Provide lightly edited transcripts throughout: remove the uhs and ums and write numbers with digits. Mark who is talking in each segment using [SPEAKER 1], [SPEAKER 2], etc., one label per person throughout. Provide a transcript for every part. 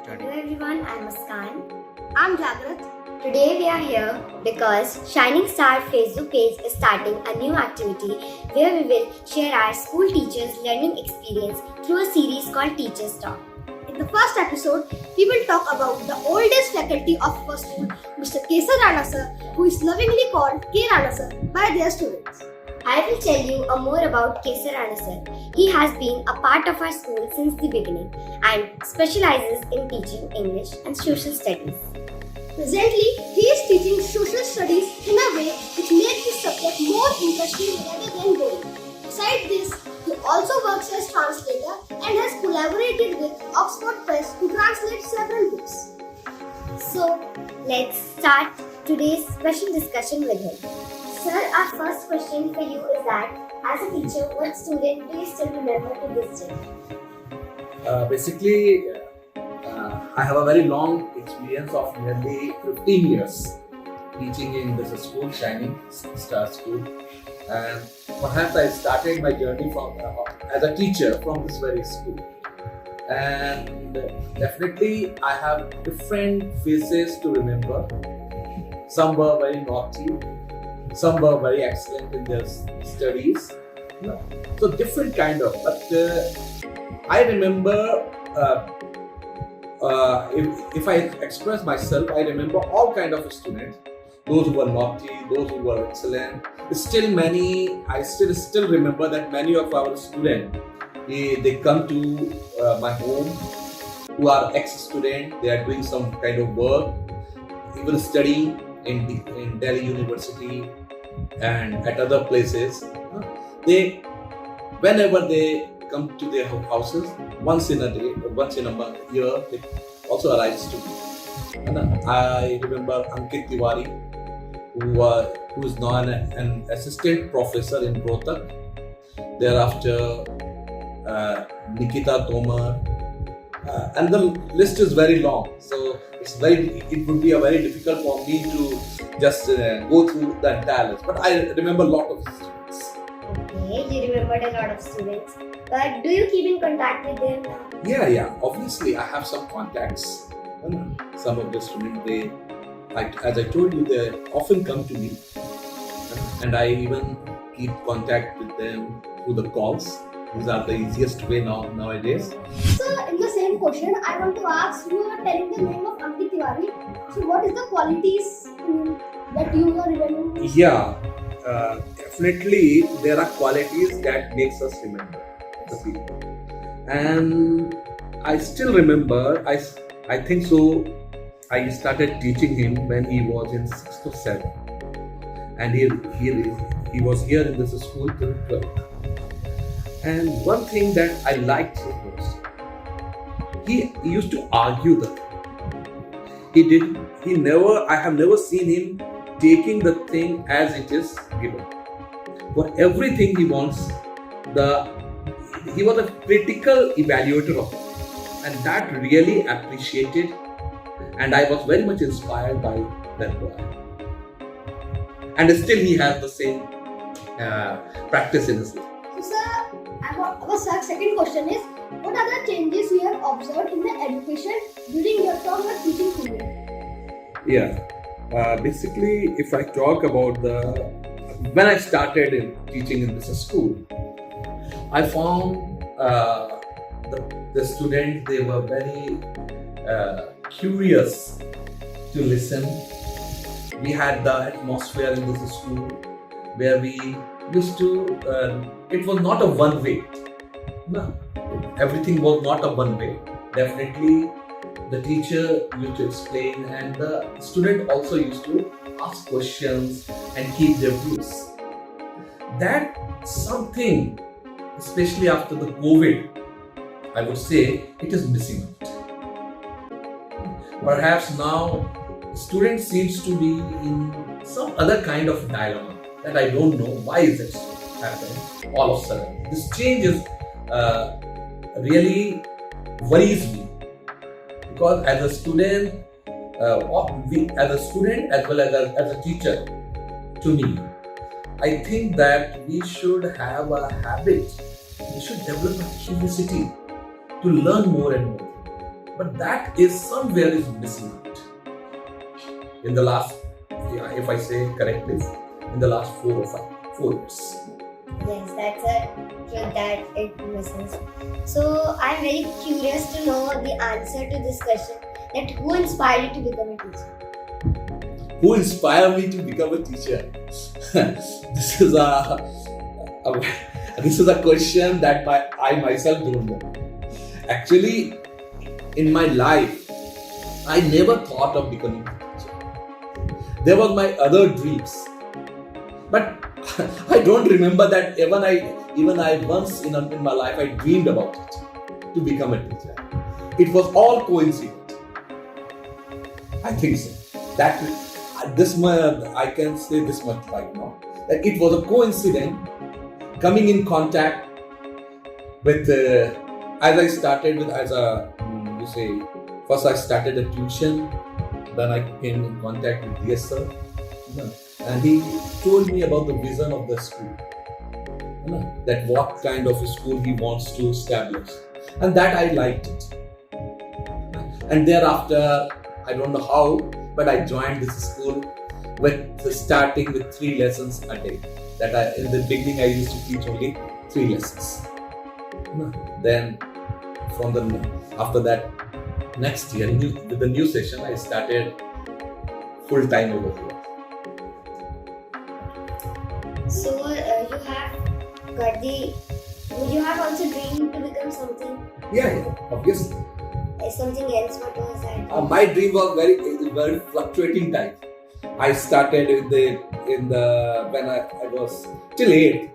[SPEAKER 1] Hello everyone, I'm Muskan.
[SPEAKER 2] I'm Jagrat.
[SPEAKER 1] Today we are here because Shining Star Facebook page is starting a new activity where we will share our school teachers' learning experience through a series called Teachers Talk.
[SPEAKER 2] In the first episode, we will talk about the oldest faculty of our school, Mr. Kesar Rana sir, who is lovingly called K. Rana sir by their students.
[SPEAKER 1] I will tell you more about Kesar Rana sir. He has been a part of our school since the beginning and specializes in teaching English and social studies.
[SPEAKER 2] Presently, he is teaching social studies in a way which makes the subject more interesting rather than boring. Besides this, he also works as translator and has collaborated with Oxford Press to translate several books.
[SPEAKER 1] So, let's start today's special discussion with him. Sir, our first question for you is that, as a teacher, what student do you still remember to this day?
[SPEAKER 3] Basically, I have a very long experience of nearly 15 years teaching in this school, Shining Star School. And perhaps I started my journey from as a teacher from this very school. And definitely, I have different faces to remember. Some were very naughty, some were very excellent in their studies. So different kind of. But I remember. If I express myself, I remember all kind of students. Those who were naughty, those who were excellent. Still many, I still remember that many of our students, they come to my home who are ex-student. They are doing some kind of work, even studying in Delhi University and at other places. Whenever they come to their houses, once in a year, they also arrives to me. And I remember Ankit Tiwari, who is now an assistant professor in Rohtak. Thereafter, Nikita Tomar, and the list is very long. So it would be a very difficult for me to just go through the entire list. But I remember a lot of students.
[SPEAKER 1] Okay, you remembered a lot of students. But do you keep in contact with them now?
[SPEAKER 3] Yeah. Obviously, I have some contacts. Some of the students, as I told you, they often come to me, and I even keep contact with them through the calls. These are the easiest way nowadays.
[SPEAKER 2] So, in the same question, I want to ask, you are telling the name of Ankit Tiwari. So, what is the qualities that you are remembering?
[SPEAKER 3] Yeah, definitely there are qualities that makes us remember the people. And I still remember, I think so, I started teaching him when he was in 6th or 7th. And he was here in this school till 12th. And one thing that I liked so most, he used to argue the thing. I have never seen him taking the thing as it is given. For everything he wants, he was a critical evaluator of it, and that really appreciated, and I was very much inspired by that boy. And still he has the same practice in his life.
[SPEAKER 2] So, sir, our second question is, what are the changes you have observed in the education during your term of teaching period?
[SPEAKER 3] Yeah, basically, if I talk about when I started in teaching in this school, I found the students, they were very curious to listen. We had the atmosphere in this school where we used to, it was not a one way. No, everything was not a one way. Definitely the teacher used to explain and the student also used to ask questions and keep their views. That something, especially after the COVID, I would say it is missing out. Perhaps now students seems to be in some other kind of dilemma that I don't know why is it happening all of a sudden. This change is really worries me, because as a student, as well as a teacher, to me, I think that we should have a habit. We should develop a curiosity to learn more and more. but that is somewhere is missing out. In the last, if I say correctly, in the last 4 years.
[SPEAKER 1] Yes, that's a truth that it misses. So I'm very curious to know the answer to this question. That who inspired you to become a teacher?
[SPEAKER 3] Who inspired me to become a teacher? This is a question that I myself don't know. Actually, in my life, I never thought of becoming a teacher. There were my other dreams, but I don't remember that even I once in my life I dreamed about it to become a teacher. It was all coincidence. I think so. That I can say this much right now, that it was a coincidence coming in contact with as I started with first I started a tuition, then I came in contact with DS sir, and he told me about the vision of the school, that what kind of a school he wants to establish, and that I liked it. And thereafter, I don't know how, but I joined this school starting with 3 lessons a day. In the beginning I used to teach only 3 lessons. Then after that, next year with the new session, I started full time over here.
[SPEAKER 1] So you have also dreamed to become something?
[SPEAKER 3] Yeah, obviously.
[SPEAKER 1] Something else, what was that?
[SPEAKER 3] My dream was very fluctuating time. I started when I was till 8th.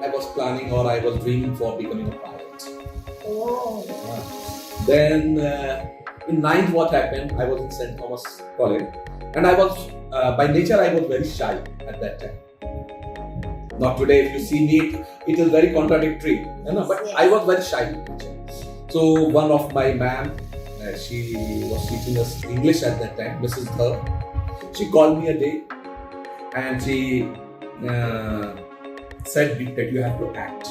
[SPEAKER 3] I was planning or I was dreaming for becoming a pilot.
[SPEAKER 1] Oh.
[SPEAKER 3] Then in 9th, what happened? I was in St. Thomas College, and I was by nature I was very shy at that time. Not today. If you see me, it is very contradictory. But yes. I was very shy. So one of my ma'am, she was teaching us English at that time, Mrs. Thur. She called me a day and she said that you have to act.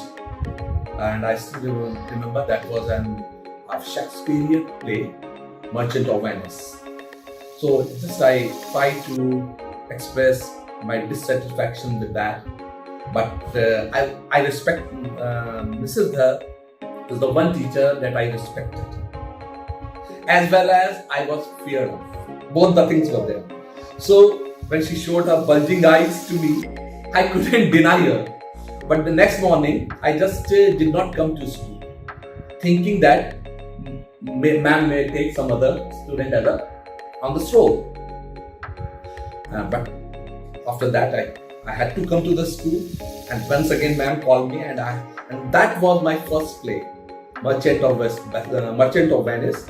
[SPEAKER 3] And I still remember that was a Shakespearean play, Merchant of Venice. So just I tried to express my dissatisfaction with that. But I respect Mrs. Thur is the one teacher that I respected. As well as I was feared of. Both the things were there. So when she showed her bulging eyes to me, I couldn't deny her. But the next morning, I just did not come to school, thinking that ma'am may take some other student on the stroll. But after that, I had to come to the school, and once again ma'am called me, and that was my first play, Merchant of Venice.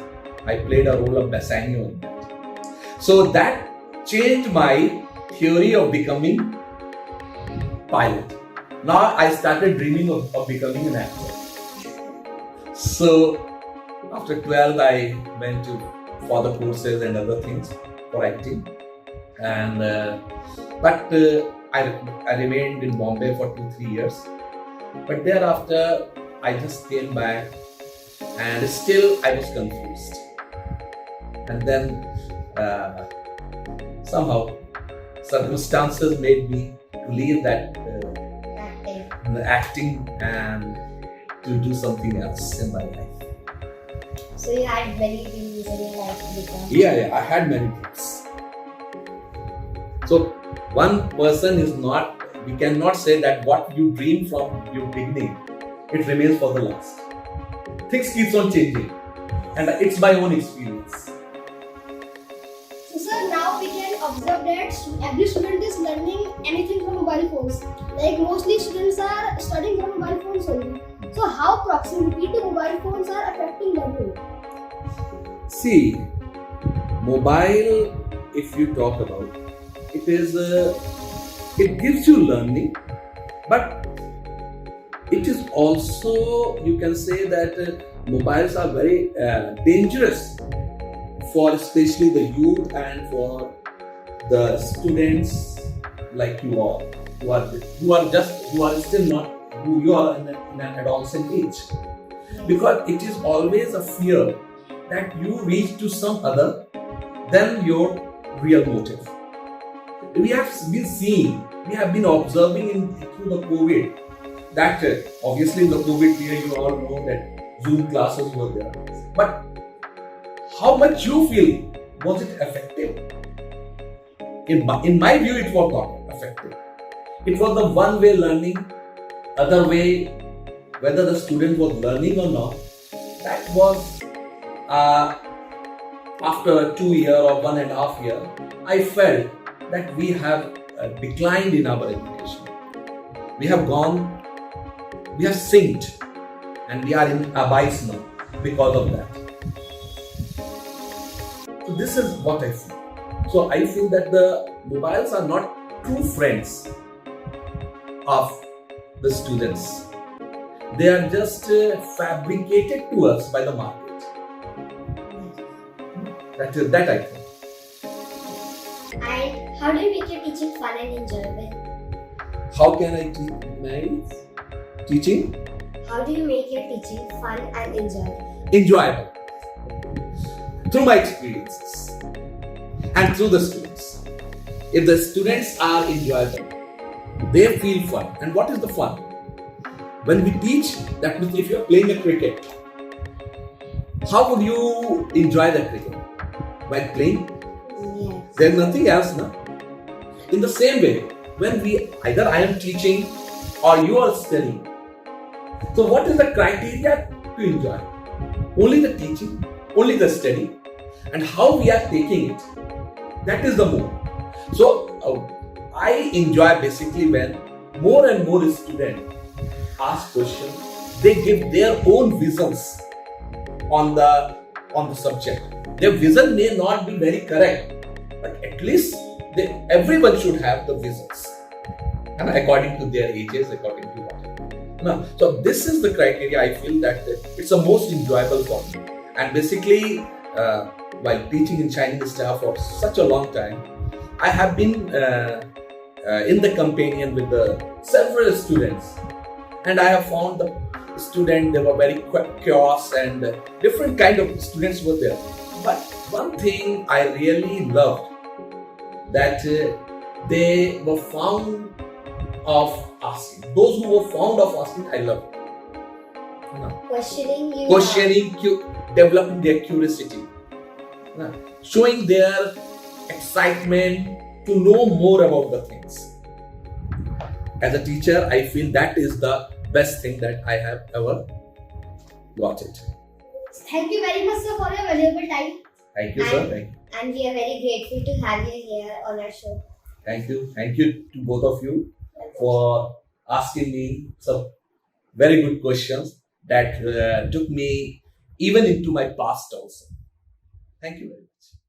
[SPEAKER 3] I played a role of Bassanio in that. So that changed my theory of becoming pilot. Now I started dreaming of becoming an actor. So after 12th, I went to further courses and other things for acting, and but I remained in Bombay for 2-3 years. But thereafter, I just came back, and still I was confused. And then somehow circumstances made me to leave that acting and to do something else in my life.
[SPEAKER 1] So you had many dreams in your life to become?
[SPEAKER 3] Yeah, I had many dreams. So one person is not, we cannot say that what you dream from your beginning, it remains for the last. Things keeps on changing, and it's my own experience.
[SPEAKER 2] So sir, now we can observe that every student is learning anything from mobile phones. Like mostly students are studying from mobile phones only. So how proximity to mobile phones are affecting learning?
[SPEAKER 3] See, mobile, if you talk about, it gives you learning, but it is also, you can say that mobiles are very dangerous for especially the youth and for the students like you all, who are still not, you are in an adolescent age. Because it is always a fear that you reach to some other than your real motive. We have been seeing, we have been observing through the COVID that obviously in the COVID period you all know that Zoom classes were there. But how much you feel, was it effective? In my view, it was not effective. It was the one-way learning, other way, whether the student was learning or not. That was after 2 years or 1.5 years, I felt that we have declined in our education. We have synced, and we are in abyss now because of that. So this is what I feel. So I feel that the mobiles are not true friends of the students. They are just fabricated to us by the market. That I think.
[SPEAKER 1] And how do you make your teaching fun and enjoyable?
[SPEAKER 3] How can I teach my teaching?
[SPEAKER 1] How do you make your teaching fun and enjoyable?
[SPEAKER 3] Enjoyable. Through my experiences and through the students. If the students are enjoyable, they feel fun. And what is the fun? When we teach, that means if you are playing a cricket, how would you enjoy the cricket? By playing?
[SPEAKER 1] Yes.
[SPEAKER 3] There's nothing else, no? In the same way, when either I am teaching or you are studying. So what is the criteria to enjoy? Only the teaching, only the study, and how we are taking it. That is the more. So I enjoy basically when more and more students ask questions. They give their own visions on the subject. Their vision may not be very correct, but at least everyone should have the visions, and according to their ages, according to whatever. So this is the criteria. I feel that it's the most enjoyable for me. And basically, while teaching in Chinese staff for such a long time, I have been in the companion with several students, and I have found the students, they were very curious, and different kind of students were there. But one thing I really loved, that they were fond of asking. Those who were fond of asking, I love it. Questioning, developing their curiosity, showing their excitement to know more about the things. As a teacher, I feel that is the best thing that I have ever got it.
[SPEAKER 2] Thank you very much, sir, for your valuable time.
[SPEAKER 3] Thank you, sir. Thank you.
[SPEAKER 1] And we are very grateful to have you here on our show.
[SPEAKER 3] Thank you. Thank you to both of you for asking me some very good questions that took me even into my past also. Thank you very much.